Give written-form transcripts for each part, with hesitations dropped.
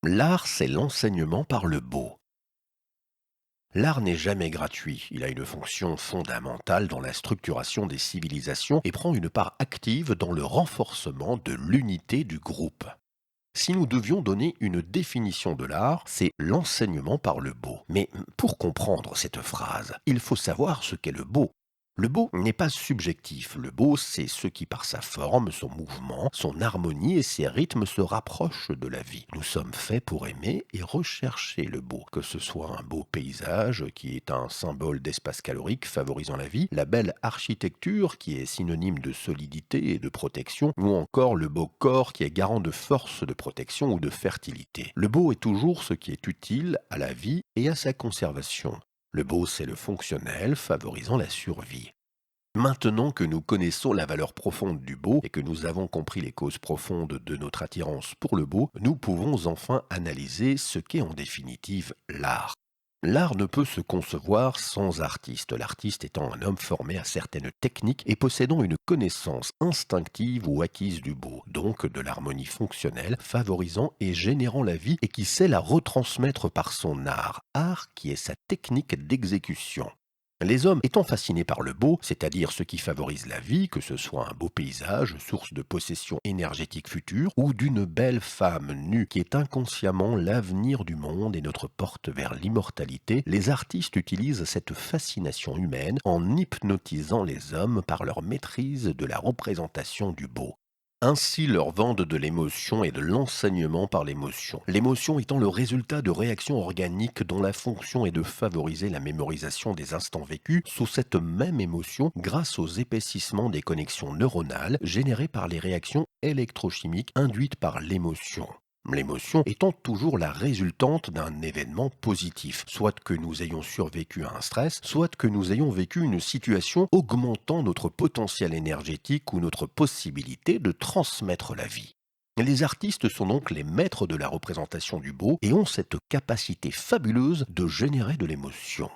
L'art, c'est l'enseignement par le beau. L'art n'est jamais gratuit, il a une fonction fondamentale dans la structuration des civilisations et prend une part active dans le renforcement de l'unité du groupe. Si nous devions donner une définition de l'art, c'est l'enseignement par le beau. Mais pour comprendre cette phrase, il faut savoir ce qu'est le beau. Le beau n'est pas subjectif. Le beau, c'est ce qui, par sa forme, son mouvement, son harmonie et ses rythmes, se rapproche de la vie. Nous sommes faits pour aimer et rechercher le beau, que ce soit un beau paysage, qui est un symbole d'espace calorique favorisant la vie, la belle architecture, qui est synonyme de solidité et de protection, ou encore le beau corps, qui est garant de force, de protection ou de fertilité. Le beau est toujours ce qui est utile à la vie et à sa conservation. Le beau, c'est le fonctionnel, favorisant la survie. Maintenant que nous connaissons la valeur profonde du beau et que nous avons compris les causes profondes de notre attirance pour le beau, nous pouvons enfin analyser ce qu'est en définitive l'art. L'art ne peut se concevoir sans artiste, l'artiste étant un homme formé à certaines techniques et possédant une connaissance instinctive ou acquise du beau, donc de l'harmonie fonctionnelle, favorisant et générant la vie et qui sait la retransmettre par son art qui est sa technique d'exécution. Les hommes étant fascinés par le beau, c'est-à-dire ce qui favorise la vie, que ce soit un beau paysage, source de possession énergétique future, ou d'une belle femme nue qui est inconsciemment l'avenir du monde et notre porte vers l'immortalité, les artistes utilisent cette fascination humaine en hypnotisant les hommes par leur maîtrise de la représentation du beau. Ainsi leur vendent de l'émotion et de l'enseignement par l'émotion. L'émotion étant le résultat de réactions organiques dont la fonction est de favoriser la mémorisation des instants vécus sous cette même émotion grâce aux épaississements des connexions neuronales générées par les réactions électrochimiques induites par l'émotion. L'émotion étant toujours la résultante d'un événement positif, soit que nous ayons survécu à un stress, soit que nous ayons vécu une situation augmentant notre potentiel énergétique ou notre possibilité de transmettre la vie. Les artistes sont donc les maîtres de la représentation du beau et ont cette capacité fabuleuse de générer de l'émotion.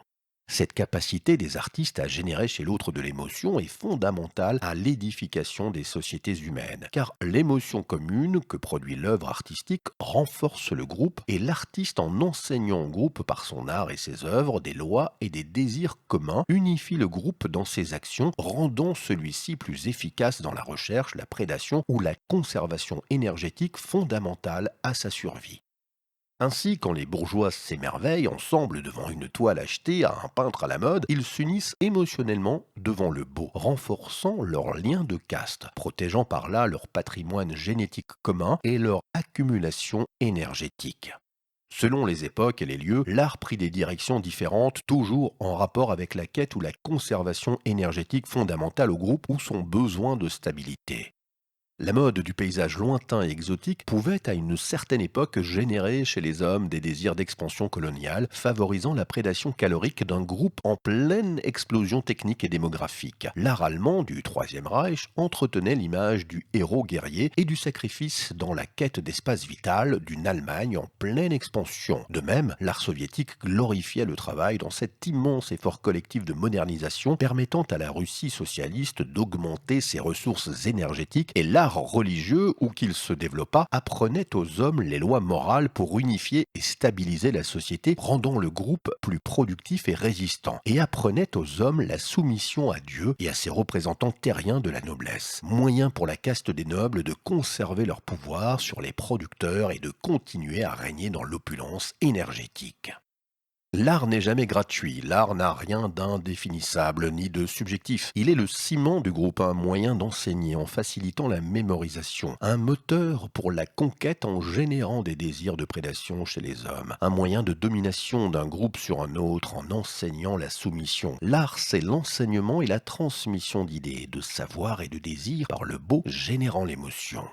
Cette capacité des artistes à générer chez l'autre de l'émotion est fondamentale à l'édification des sociétés humaines, car l'émotion commune que produit l'œuvre artistique renforce le groupe et l'artiste en enseignant au groupe par son art et ses œuvres des lois et des désirs communs unifie le groupe dans ses actions, rendant celui-ci plus efficace dans la recherche, la prédation ou la conservation énergétique fondamentale à sa survie. Ainsi, quand les bourgeois s'émerveillent ensemble devant une toile achetée à un peintre à la mode, ils s'unissent émotionnellement devant le beau, renforçant leur lien de caste, protégeant par là leur patrimoine génétique commun et leur accumulation énergétique. Selon les époques et les lieux, l'art prit des directions différentes, toujours en rapport avec la quête ou la conservation énergétique fondamentale au groupe ou son besoin de stabilité. La mode du paysage lointain et exotique pouvait à une certaine époque générer chez les hommes des désirs d'expansion coloniale, favorisant la prédation calorique d'un groupe en pleine explosion technique et démographique. L'art allemand du Troisième Reich entretenait l'image du héros guerrier et du sacrifice dans la quête d'espace vital d'une Allemagne en pleine expansion. De même, l'art soviétique glorifiait le travail dans cet immense effort collectif de modernisation permettant à la Russie socialiste d'augmenter ses ressources énergétiques et l'art religieux, où qu'il se développa, apprenait aux hommes les lois morales pour unifier et stabiliser la société, rendant le groupe plus productif et résistant, et apprenait aux hommes la soumission à Dieu et à ses représentants terriens de la noblesse, moyen pour la caste des nobles de conserver leur pouvoir sur les producteurs et de continuer à régner dans l'opulence énergétique. L'art n'est jamais gratuit, l'art n'a rien d'indéfinissable ni de subjectif. Il est le ciment du groupe, un moyen d'enseigner en facilitant la mémorisation, un moteur pour la conquête en générant des désirs de prédation chez les hommes, un moyen de domination d'un groupe sur un autre en enseignant la soumission. L'art, c'est l'enseignement et la transmission d'idées, de savoir et de désirs par le beau générant l'émotion.